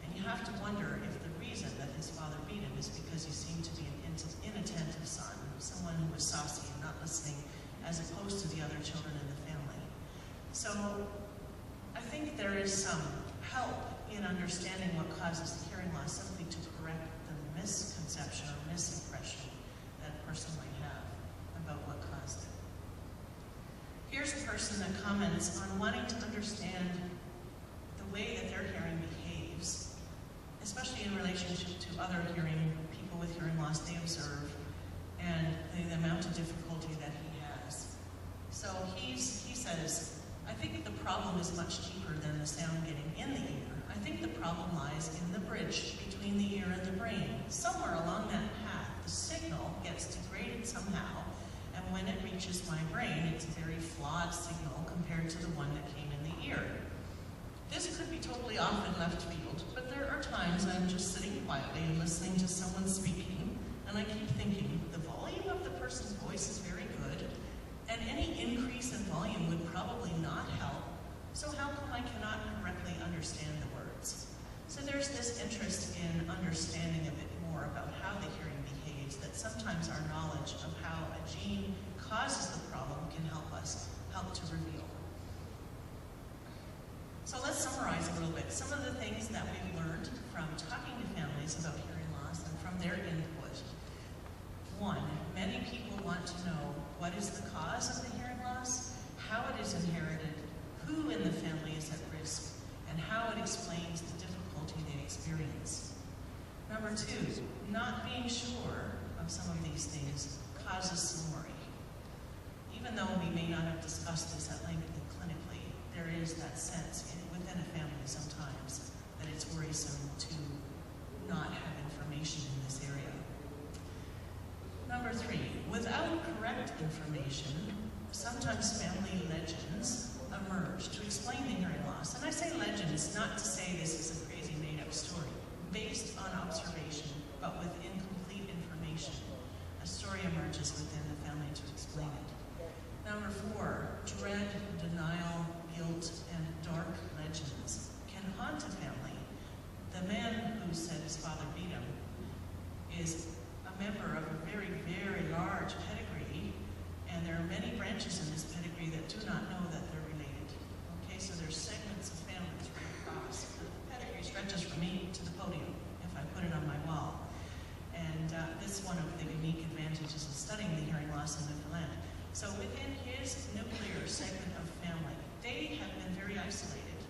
And you have to wonder if the reason that his father beat him is because he seemed to be an inattentive son, someone who was saucy and not listening, as opposed to the other children in the family. So I think there is some help in understanding what causes the hearing loss, simply to correct the misconception or misimpression that a person might have about what caused it. Here's a person that comments on wanting to understand the way that their hearing behaves, especially in relationship to other people with hearing loss they observe, and the amount of difficulty that he has. So he says, I think the problem is much deeper than the sound getting in the ear. I think the problem lies in the bridge between the ear and the brain. Somewhere along that path, the signal gets degraded somehow, and when it reaches my brain, it's a very flawed signal compared to the one that came in the ear. This could be totally off in left field, but there are times I'm just sitting quietly and listening to someone speaking, and I keep thinking, the volume of the person's voice is very good, and any increase in volume would probably not help, so how come I cannot correctly understand the words? So there's this interest in understanding a bit more about how the hearing behaves, that sometimes our knowledge of how a gene causes the problem can help to reveal. So let's summarize a little bit. Some of the things that we've learned from talking to families about hearing loss and from their input. One, many people want to know what is the cause of the hearing loss, how it is inherited, who in the family is at risk, and how it explains the difficulty they experience. Number two, not being sure of some of these things causes some worry. Even though we may not have discussed this at length clinically, there is that sense within a family sometimes that it's worrisome to not have information in this area. Number three, without correct information, sometimes family legends emerge to explain the hearing loss. And I say legends not to say this is a crazy made-up story, based on observation, but with incomplete information. A story emerges within the family to explain it. Number four, dread, denial, guilt, and dark legends can haunt a family. The man who said his father beat him is a member of a very, very large pedigree, and there are many branches in this pedigree that do not know that they're related. Okay, so there's segments of families right across. The pedigree stretches from me to the podium, if I put it on my wall. And this is one of the unique advantages of studying the hearing loss in Newfoundland. So within his nuclear segment of family, they have been very isolated.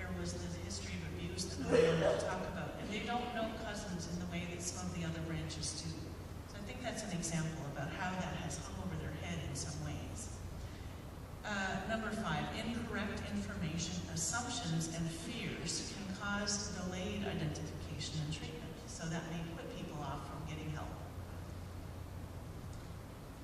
There was the history of abuse that we wanted to talk about, and they don't know cousins in the way that some of the other branches do. So I think that's an example about how that has hung over their head in some ways. Number five, incorrect information, assumptions, and fears can cause delayed identification and treatment. So that may put people off from getting help.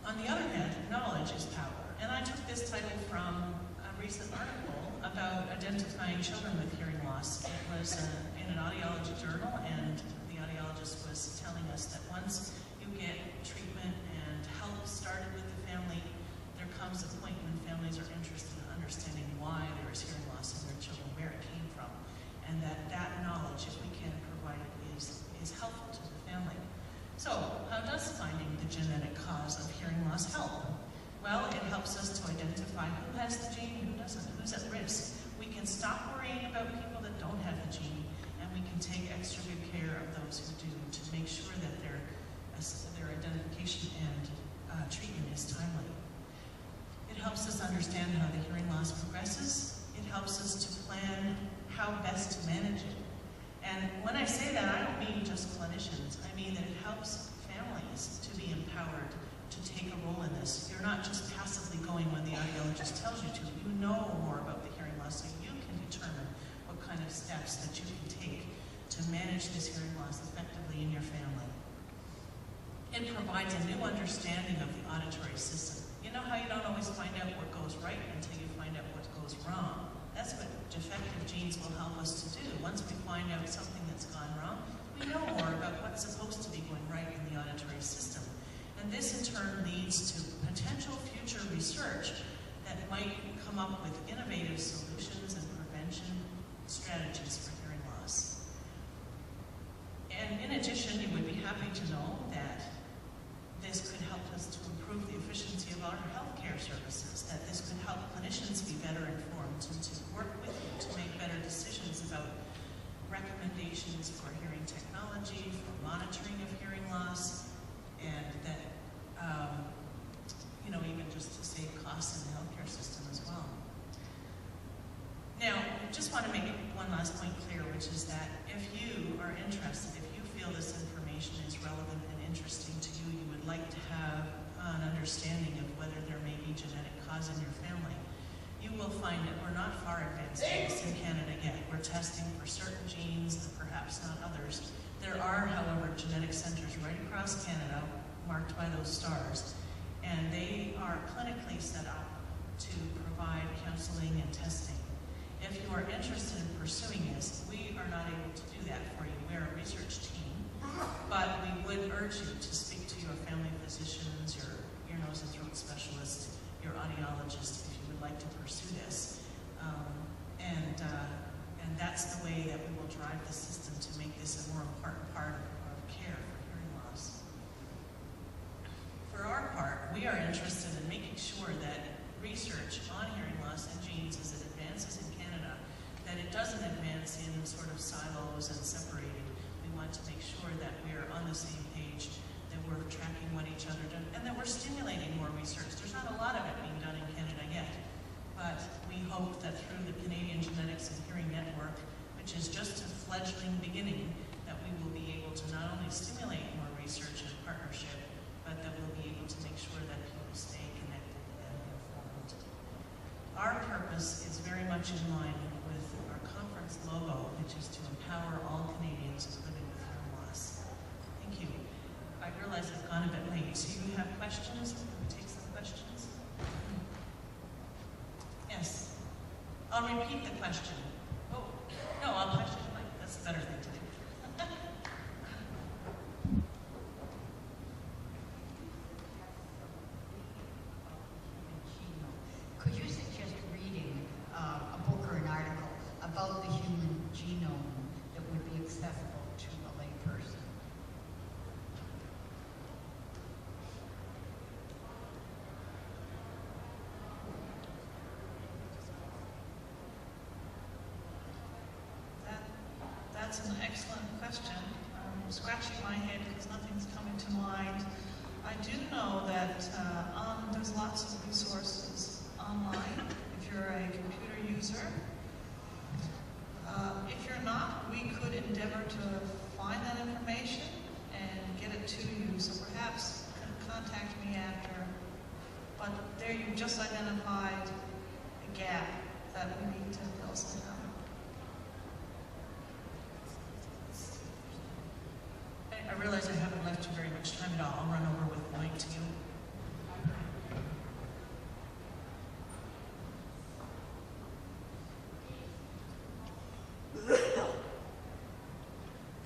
On the other hand, knowledge is power. And I took this title from a recent article about identifying children with hearing loss. It was in an audiology journal, and the audiologist was telling us that once you get treatment and help started with the family, there comes a point when families are interested in understanding why there is hearing loss in their children, where it came from, and that knowledge, if we can provide it, is helpful to the family. So, how does finding the genetic cause of hearing loss help? Well, it helps us to identify who has the gene, who doesn't, who's at risk. We can stop worrying about people that don't have the gene, and we can take extra good care of those who do to make sure that their identification and treatment is timely. It helps us understand how the hearing loss progresses. It helps us to plan how best to manage it. And when I say that, I don't mean just clinicians. I mean that it helps families to be empowered to take a role in this. You're not just passively going when the audiologist tells you to. You know more about the hearing loss, so you can determine what kind of steps that you can take to manage this hearing loss effectively in your family. It provides a new understanding of the auditory system. You know how you don't always find out what goes right until you find out what goes wrong? That's what defective genes will help us to do. Once we find out something that's gone wrong, we know more about what's supposed to be going right in the auditory system. And this in turn leads to potential future research that might come up with innovative solutions and prevention strategies for hearing loss. And in addition, you would be happy to know that this could help us to improve the efficiency of our healthcare services, that this could help clinicians be better informed and to work with you to make better decisions about recommendations for hearing technology, for monitoring of hearing loss, and that, even just to save costs in the healthcare system as well. Now, I just want to make one last point clear, which is that if you are interested, if you feel this information is relevant and interesting to you, you would like to have an understanding of whether there may be genetic cause in your family, you will find that we're not far advanced in this in Canada yet. We're testing for certain genes, perhaps not others. There are, however, genetic centers right across Canada marked by those stars, and they are clinically set up to provide counseling and testing. If you are interested in pursuing this, we are not able to do that for you. We're a research team, but we would urge you to speak to your family physicians, your ear, nose, and throat specialist, your audiologist, if you would like to pursue this. And that's the way that we will drive the system to make this a more important part of care for hearing loss. For our part, we are interested in making sure that research on hearing loss and genes, as it advances in Canada, that it doesn't advance in sort of silos and separated. We want to make sure that we are on the same page, that we're tracking what each other does, and that we're stimulating more research. There's not a lot of it being done in Canada yet, but we hope that through the Canadian Genetics and Hearing Network, which is just a fledgling beginning, that we will be able to not only stimulate more research and partnership, but that we'll be able to make sure that people stay connected and informed. Our purpose is very much in line with our conference logo, which is to empower all Canadians living with hearing loss. Thank you. I realize I've gone a bit late. So you have questions? Can we take some questions? Yes. I'll repeat the question. Oh, no, I'll pass you the mic. That's the better thing to do. Could you suggest reading a book or an article about the human genome that would be accessible to a layperson? That's an excellent question. I'm scratching my head because nothing's coming to mind. I do know that there's lots of resources online if you're a computer user. If you're not, we could endeavor to find that information and get it to you. So perhaps you can contact me after. But there you've just identified a gap that we need to fill somehow. I realize I haven't left you very much time at all. I'll run over with the mic to you.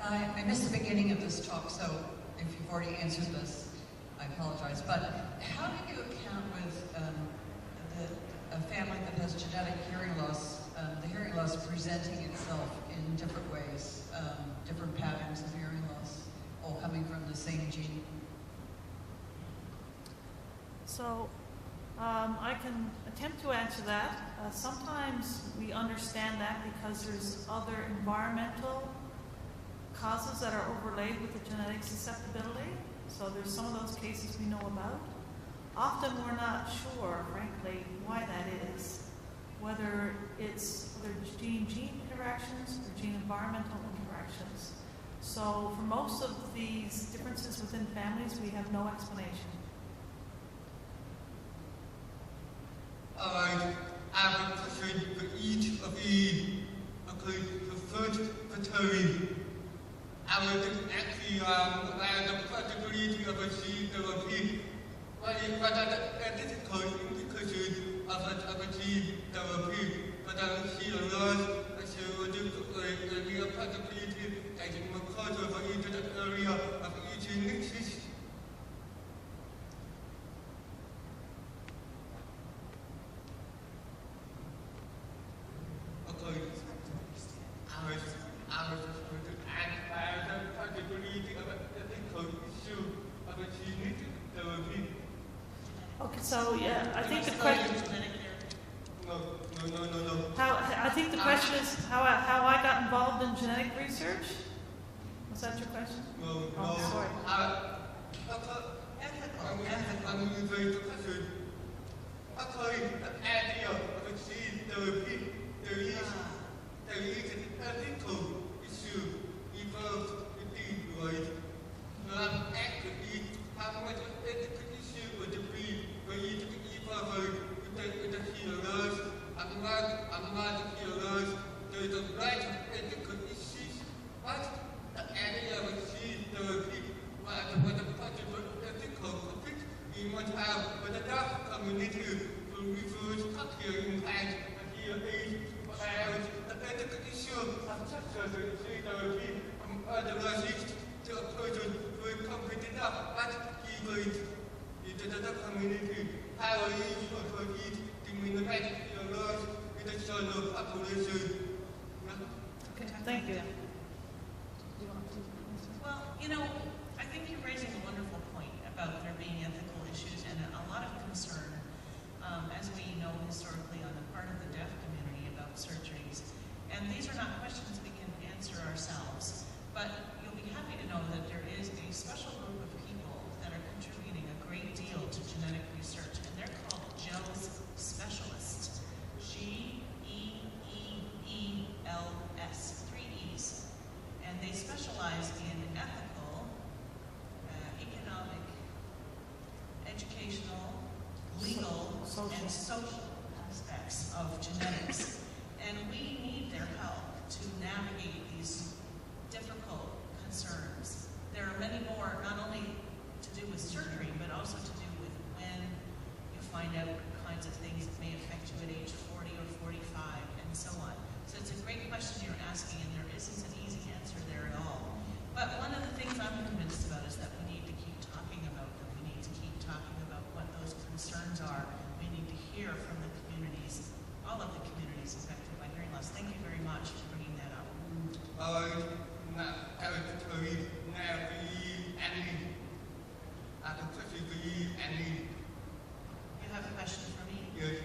I missed the beginning of this talk, so if you've already answered this, I apologize. But how do you account with a family that has genetic hearing loss, the hearing loss presenting itself in different ways, different patterns of hearing loss, all coming from the same gene? So I can attempt to answer that. Sometimes we understand that because there's other environmental causes that are overlaid with the genetic susceptibility. So there's some of those cases we know about. Often we're not sure, frankly, why that is. Whether it's gene-gene interactions or gene-environmental interactions. So for most of these differences within families, we have no explanation. I have a question for each of you. Okay, the first category, I would actually the possibility of a gene therapy. What are the ethical implications of a gene therapy? But I see a lot, there be a possibility that it will cause over into that area of eugenics. Okay, I was just going to add the possibility of an ethical issue of a gene therapy. Okay, so yeah, I think the question. No. I think the question is how I got involved in genetic research. Was that your question? No. Oh, sorry. I'm very question. Okay, the idea of a gene therapy, there is an ethical issue involved with it, right? Actually, how much ethical issue would it be for you to be involved with the healers? I'm not a healer. There's a right of ethical issues, but the idea of a gene therapy was a possible ethical conflict we must have with the doctor community to reverse cochlear implant and hear aid for child, the ethical issue of success in gene therapy otherwise to a person who is competent enough but he will into the community. How are you for it to minimize your loss in the general population? Okay, thank you. Well, you know, I think you're raising a wonderful point about there being ethical issues and a lot of concern, as we know historically on the part of the deaf community about surgeries. And these are not questions we can answer ourselves, but you'll be happy to know that there is a special group of people that are contributing a great deal to genetic research, and they're called GELS specialists. GEEELS, 3 E's. And they specialize in ethical, economic, educational, legal, and social aspects of genetics. And we need their help to navigate these difficult concerns. There are many more, not only to do with surgery, but also to do with when you find out what kinds of things that may affect you at age 40 or 45, and so on. So it's a great question you're asking, and there isn't an easy answer there at all. But one of the things I'm convinced about is that we need to keep talking about them. We need to keep talking about what those concerns are. We need to hear from the communities, all of the communities affected by hearing loss. Thank you very much for bringing that up. You have a question for me? Yes.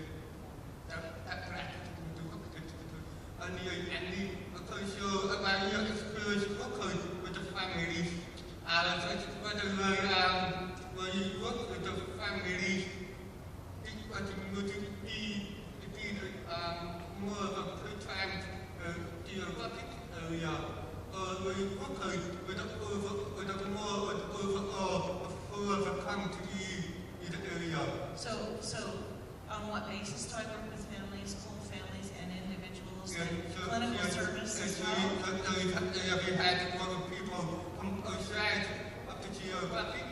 Because about your experience working with the families, whether you work with the families, would it be more of a part-time geographic area, or were you working with a more overall of the country area? So on what basis do I work with families, whole families, and individuals, like clinical service as well? Have you had one of people from outside of the geographic?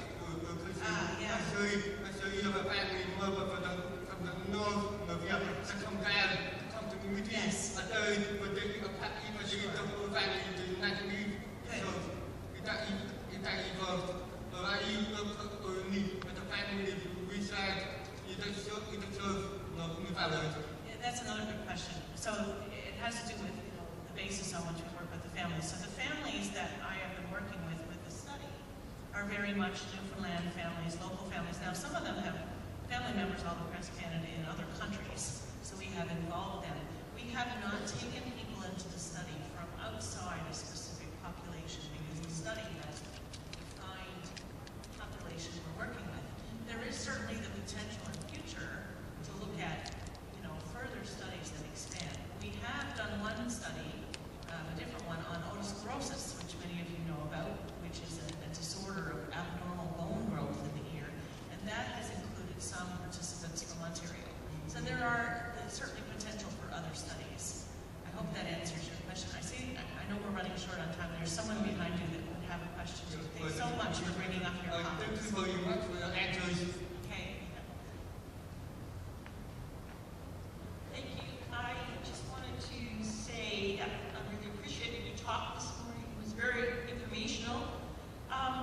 Yeah. I saw you have a family member from the north of Europe to come down to come to the meeting. Yes. But the whole family did not leave. So is that involved? Or are you only with the family reside? That's another good question. So it has to do with the basis on which we work with the families. So the families that I have been working with the study are very much Newfoundland families, local families. Now some of them have family members all across Canada in other countries, so we have involved them. We have not taken people into the study from outside a specific population because the study has defined population we're working with. There is certainly the potential in the future to look at, further studies that expand. We have done one study, a different one, on otosclerosis, which many of you know about, which is a disorder of abnormal bone growth in the ear, and that has included some participants from Ontario. So there are certainly potential for other studies. I hope that answers your question. I know we're running short on time. There's someone behind you that would have a question. Thanks so much for bringing up your comments. Thank you very much for your answers. Okay. Thank you. I just wanted to say that I really appreciated your talk this morning. It was very informational.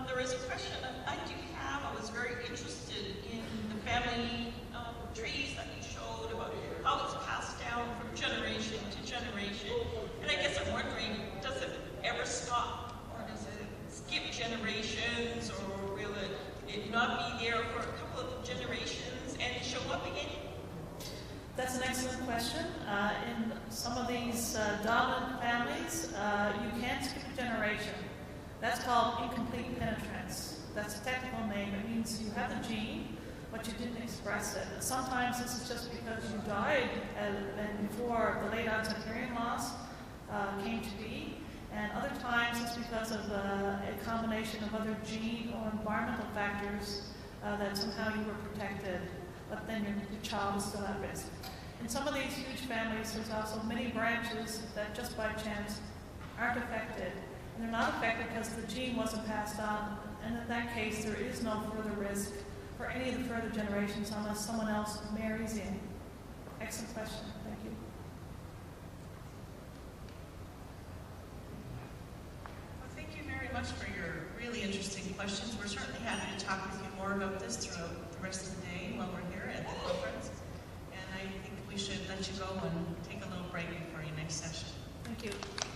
There is a question that I do have. I was very interested in the family trees that you showed about how it's passed down from generation to generation. And I guess I'm wondering, does it ever stop? Or does it skip generations? Or will it not be there for a couple of generations and show up again? That's an excellent question. In some of these dominant families, you can't skip a generation. That's called incomplete penetrance. That's a technical name. It means you have the gene, but you didn't express it. Sometimes this is just because you died and before the late onset hearing loss came to be, and other times it's because of a combination of other gene or environmental factors that somehow you were protected, but then your child is still at risk. In some of these huge families, there's also many branches that just by chance aren't affected. And they're not affected because the gene wasn't passed on, and in that case, there is no further risk for any of the further generations unless someone else marries in. Excellent question. Thank you. talk with you more about this throughout the rest of the day while we're here at the conference. And I think we should let you go and take a little break before your next session. Thank you.